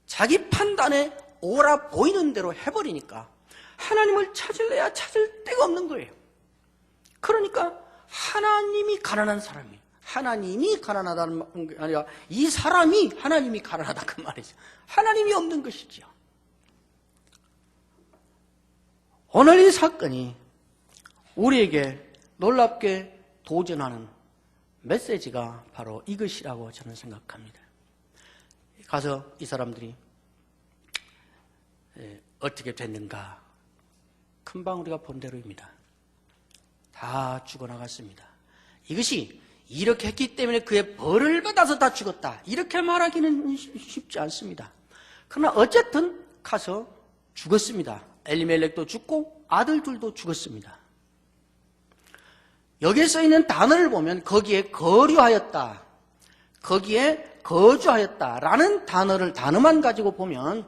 자기 판단에 옳아 보이는 대로 해버리니까 하나님을 찾을래야 찾을 데가 없는 거예요. 그러니까 하나님이 가난한 사람이에요. 하나님이 가난하다는 게 아니라 이 사람이 하나님이 가난하다 그 말이죠. 하나님이 없는 것이죠. 오늘 이 사건이 우리에게 놀랍게 도전하는 메시지가 바로 이것이라고 저는 생각합니다. 가서 이 사람들이 어떻게 됐는가? 금방 우리가 본 대로입니다. 다 죽어나갔습니다. 이것이 이렇게 했기 때문에 그의 벌을 받아서 다 죽었다, 이렇게 말하기는 쉽지 않습니다. 그러나 어쨌든 가서 죽었습니다. 엘리멜렉도 죽고 아들들도 죽었습니다. 여기에 써있는 단어를 보면 거기에 거류하였다, 거기에 거주하였다라는 단어만 가지고 보면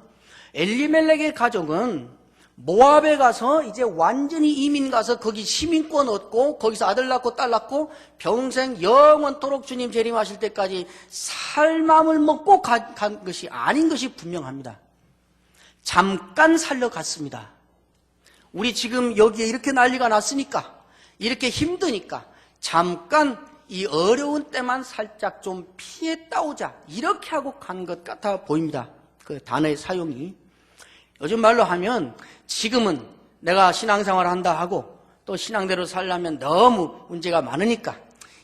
엘리멜렉의 가족은 모압에 가서 이제 완전히 이민 가서 거기 시민권 얻고 거기서 아들 낳고 딸 낳고 평생 영원토록 주님 재림하실 때까지 살 마음을 먹고 간 것이 아닌 것이 분명합니다. 잠깐 살려갔습니다. 우리 지금 여기에 이렇게 난리가 났으니까, 이렇게 힘드니까 잠깐 이 어려운 때만 살짝 좀 피했다 오자, 이렇게 하고 간 것 같아 보입니다. 그 단어의 사용이. 요즘 말로 하면 지금은 내가 신앙생활을 한다 하고 또 신앙대로 살려면 너무 문제가 많으니까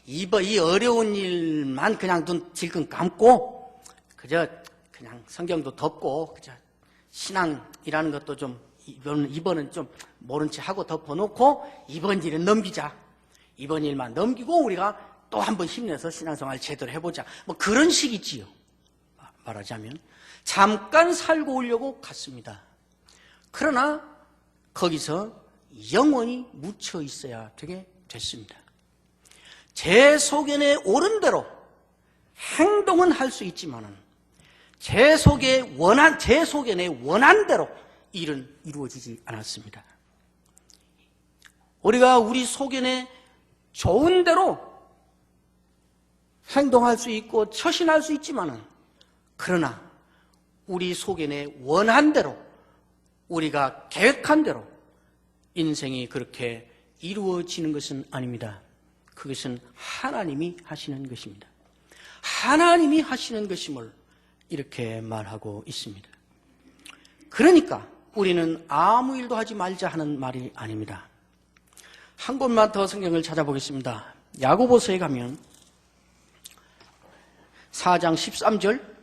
이 어려운 일만 그냥 눈 질끈 감고 그저 그냥 성경도 덮고 그저 신앙이라는 것도 좀 이번은 좀 모른 체 하고 덮어놓고 이번 일은 넘기자, 이번 일만 넘기고 우리가 또 한번 힘내서 신앙생활 제대로 해보자, 뭐 그런 식이지요. 말하자면 잠깐 살고 오려고 갔습니다. 그러나 거기서 영원히 묻혀 있어야 되게 됐습니다. 제 소견에 옳은 대로 행동은 할 수 있지만은 제 소견에 원한 대로 일은 이루어지지 않았습니다. 우리가 우리 소견에 좋은 대로 행동할 수 있고 처신할 수 있지만은, 그러나 우리 소견에 원한 대로, 우리가 계획한 대로 인생이 그렇게 이루어지는 것은 아닙니다. 그것은 하나님이 하시는 것입니다. 하나님이 하시는 것임을 이렇게 말하고 있습니다. 그러니까 우리는 아무 일도 하지 말자 하는 말이 아닙니다. 한 곳만 더 성경을 찾아보겠습니다. 야고보서에 가면 4장 13절,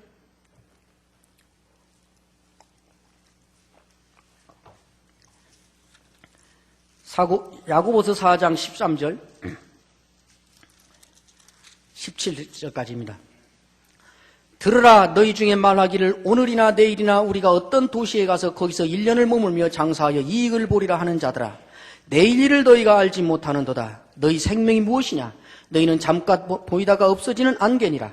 야고보서 4장 13절 17절까지입니다. 들으라, 너희 중에 말하기를 오늘이나 내일이나 우리가 어떤 도시에 가서 거기서 1년을 머물며 장사하여 이익을 보리라 하는 자들아, 내일 일을 너희가 알지 못하는도다. 너희 생명이 무엇이냐? 너희는 잠깐 보이다가 없어지는 안개니라.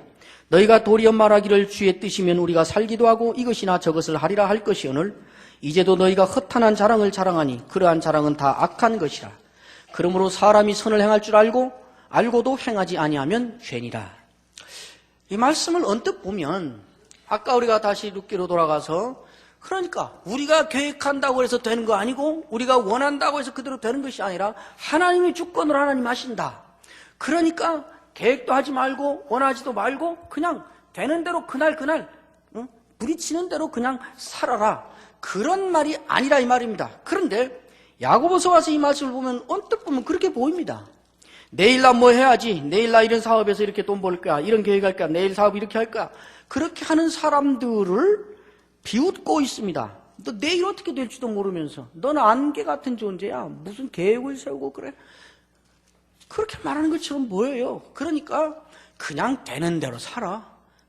너희가 도리어 말하기를 주의 뜻이면 우리가 살기도 하고 이것이나 저것을 하리라 할 것이오늘 이제도 너희가 허탄한 자랑을 자랑하니 그러한 자랑은 다 악한 것이라. 그러므로 사람이 선을 행할 줄 알고도 행하지 아니하면 죄니라. 이 말씀을 언뜻 보면 아까 우리가 다시 룻기로 돌아가서 그러니까 우리가 계획한다고 해서 되는 거 아니고 우리가 원한다고 해서 그대로 되는 것이 아니라 하나님의 주권으로 하나님 하신다. 그러니까 계획도 하지 말고 원하지도 말고 그냥 되는 대로 그날 부딪히는 대로 그냥 살아라. 그런 말이 아니라 이 말입니다. 그런데 야고보서 와서 이 말씀을 보면 언뜻 보면 그렇게 보입니다. 내일 나 뭐 해야지, 내일 나 이런 사업에서 이렇게 돈 벌 거야, 이런 계획할 거야, 내일 사업 이렇게 할 거야, 그렇게 하는 사람들을 비웃고 있습니다. 너 내일 어떻게 될지도 모르면서 너는 안개 같은 존재야, 무슨 계획을 세우고 그래? 그렇게 말하는 것처럼 보여요. 그러니까 그냥 되는 대로 살아.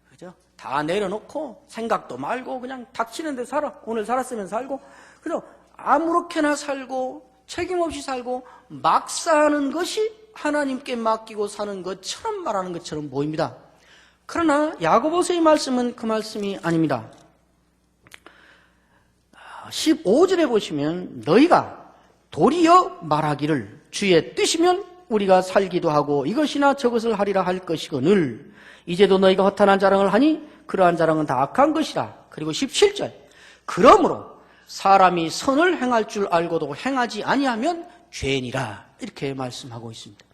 그죠? 다 내려놓고 생각도 말고 그냥 닥치는 대로 살아. 오늘 살았으면 살고, 그죠? 아무렇게나 살고 책임 없이 살고 막 사는 것이 하나님께 맡기고 사는 것처럼 말하는 것처럼 보입니다. 그러나 야고보서의 말씀은 그 말씀이 아닙니다. 15절에 보시면 너희가 도리어 말하기를 주의 뜻이면 우리가 살기도 하고 이것이나 저것을 하리라 할 것이거늘 이제도 너희가 허탄한 자랑을 하니 그러한 자랑은 다 악한 것이라. 그리고 17절 그러므로 사람이 선을 행할 줄 알고도 행하지 아니하면 죄니라. 이렇게 말씀하고 있습니다.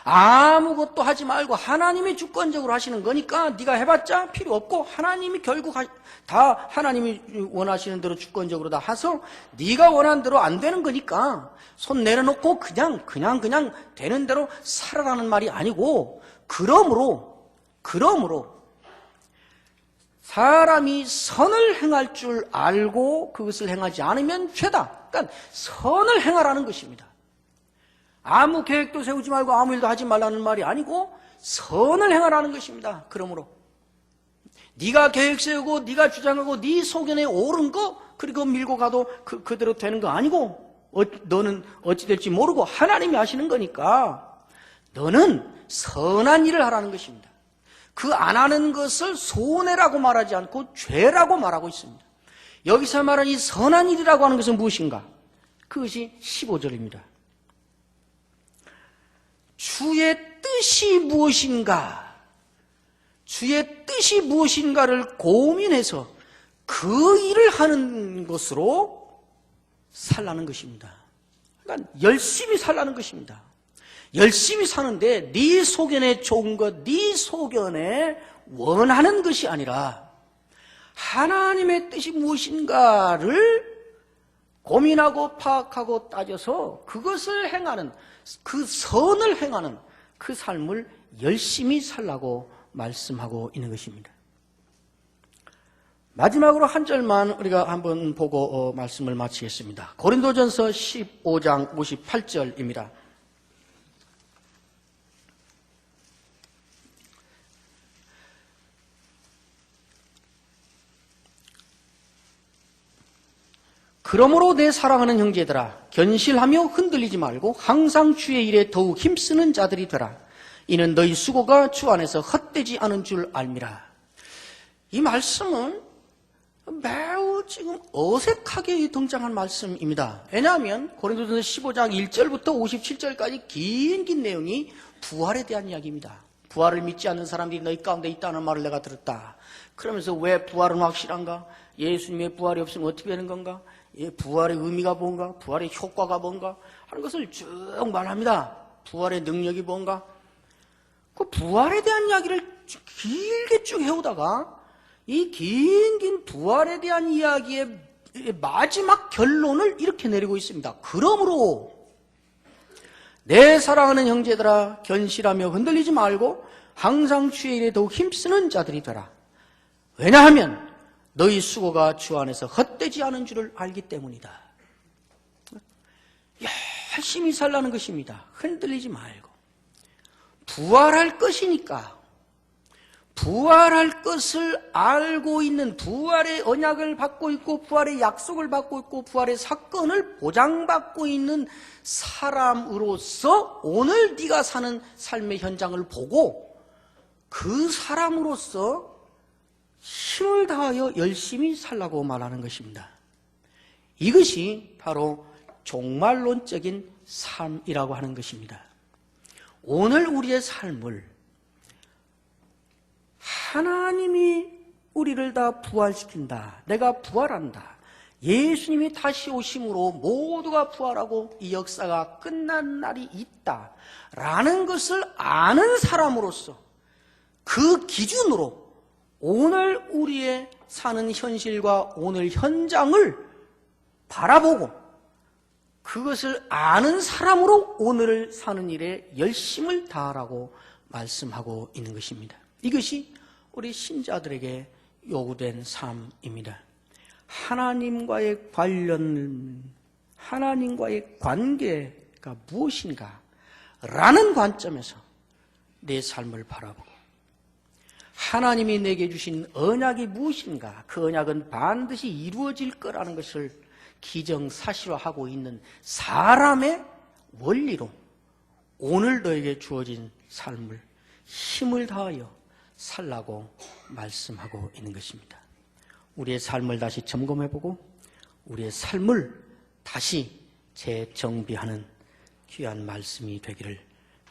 아무것도 하지 말고 하나님이 주권적으로 하시는 거니까 네가 해봤자 필요 없고 하나님이 결국 다 하나님이 원하시는 대로 주권적으로 다 해서 네가 원하는 대로 안 되는 거니까 손 내려놓고 그냥 되는 대로 살아라는 말이 아니고 그러므로 사람이 선을 행할 줄 알고 그것을 행하지 않으면 죄다. 그러니까 선을 행하라는 것입니다. 아무 계획도 세우지 말고 아무 일도 하지 말라는 말이 아니고 선을 행하라는 것입니다. 그러므로 네가 계획 세우고 네가 주장하고 네 소견에 옳은 거 그리고 밀고 가도 그대로 되는 거 아니고 너는 어찌 될지 모르고 하나님이 하시는 거니까 너는 선한 일을 하라는 것입니다. 그 안 하는 것을 손해라고 말하지 않고 죄라고 말하고 있습니다. 여기서 말하는 이 선한 일이라고 하는 것은 무엇인가? 그것이 15절입니다. 주의 뜻이 무엇인가? 주의 뜻이 무엇인가를 고민해서 그 일을 하는 것으로 살라는 것입니다. 그러니까 열심히 살라는 것입니다. 열심히 사는데 네 소견에 좋은 것, 네 소견에 원하는 것이 아니라 하나님의 뜻이 무엇인가를 고민하고 파악하고 따져서 그것을 행하는, 그 선을 행하는 그 삶을 열심히 살라고 말씀하고 있는 것입니다. 마지막으로 한 절만 우리가 한번 보고 말씀을 마치겠습니다. 고린도전서 15장 58절입니다. 그러므로 내 사랑하는 형제들아 견실하며 흔들리지 말고 항상 주의 일에 더욱 힘쓰는 자들이 되라. 이는 너희 수고가 주 안에서 헛되지 않은 줄 알미라. 이 말씀은 매우 지금 어색하게 등장한 말씀입니다. 왜냐하면 고린도전서 15장 1절부터 57절까지 긴 내용이 부활에 대한 이야기입니다. 부활을 믿지 않는 사람들이 너희 가운데 있다는 말을 내가 들었다. 그러면서 왜 부활은 확실한가? 예수님의 부활이 없으면 어떻게 되는 건가? 부활의 의미가 뭔가? 부활의 효과가 뭔가? 하는 것을 쭉 말합니다. 부활의 능력이 뭔가? 그 부활에 대한 이야기를 길게 쭉 해오다가 이 긴 부활에 대한 이야기의 마지막 결론을 이렇게 내리고 있습니다. 그러므로 내 사랑하는 형제들아, 견실하며 흔들리지 말고 항상 주의 일에 더욱 힘쓰는 자들이 되라. 왜냐하면 너희 수고가 주 안에서 헛되지 않은 줄을 알기 때문이다. 열심히 살라는 것입니다. 흔들리지 말고. 부활할 것이니까, 부활할 것을 알고 있는, 부활의 언약을 받고 있고 부활의 약속을 받고 있고 부활의 사건을 보장받고 있는 사람으로서 오늘 네가 사는 삶의 현장을 보고 그 사람으로서 힘을 다하여 열심히 살라고 말하는 것입니다. 이것이 바로 종말론적인 삶이라고 하는 것입니다. 오늘 우리의 삶을 하나님이 우리를 다 부활시킨다. 내가 부활한다. 예수님이 다시 오심으로 모두가 부활하고 이 역사가 끝난 날이 있다. 라는 것을 아는 사람으로서 그 기준으로 오늘 우리의 사는 현실과 오늘 현장을 바라보고 그것을 아는 사람으로 오늘을 사는 일에 열심을 다하라고 말씀하고 있는 것입니다. 이것이 우리 신자들에게 요구된 삶입니다. 하나님과의 관련, 하나님과의 관계가 무엇인가? 라는 관점에서 내 삶을 바라보고 하나님이 내게 주신 언약이 무엇인가? 그 언약은 반드시 이루어질 거라는 것을 기정사실화하고 있는 사람의 원리로 오늘 너에게 주어진 삶을 힘을 다하여 살라고 말씀하고 있는 것입니다. 우리의 삶을 다시 점검해보고 우리의 삶을 다시 재정비하는 귀한 말씀이 되기를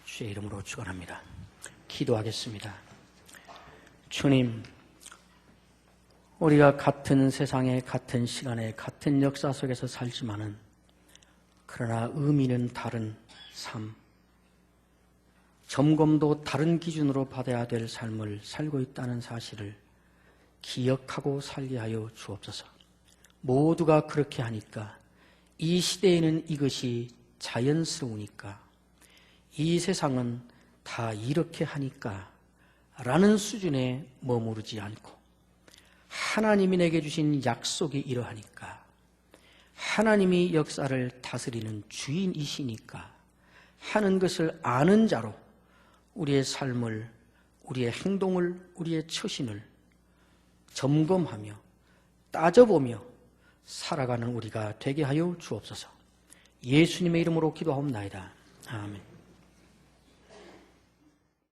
주의 이름으로 축원합니다. 기도하겠습니다. 주님, 우리가 같은 세상에 같은 시간에 같은 역사 속에서 살지만은 그러나 의미는 다른 삶, 점검도 다른 기준으로 받아야 될 삶을 살고 있다는 사실을 기억하고 살게 하여 주옵소서. 모두가 그렇게 하니까, 이 시대에는 이것이 자연스러우니까, 이 세상은 다 이렇게 하니까 라는 수준에 머무르지 않고 하나님이 내게 주신 약속이 이러하니까, 하나님이 역사를 다스리는 주인이시니까 하는 것을 아는 자로 우리의 삶을, 우리의 행동을, 우리의 처신을 점검하며 따져보며 살아가는 우리가 되게 하여 주옵소서. 예수님의 이름으로 기도하옵나이다. 아멘.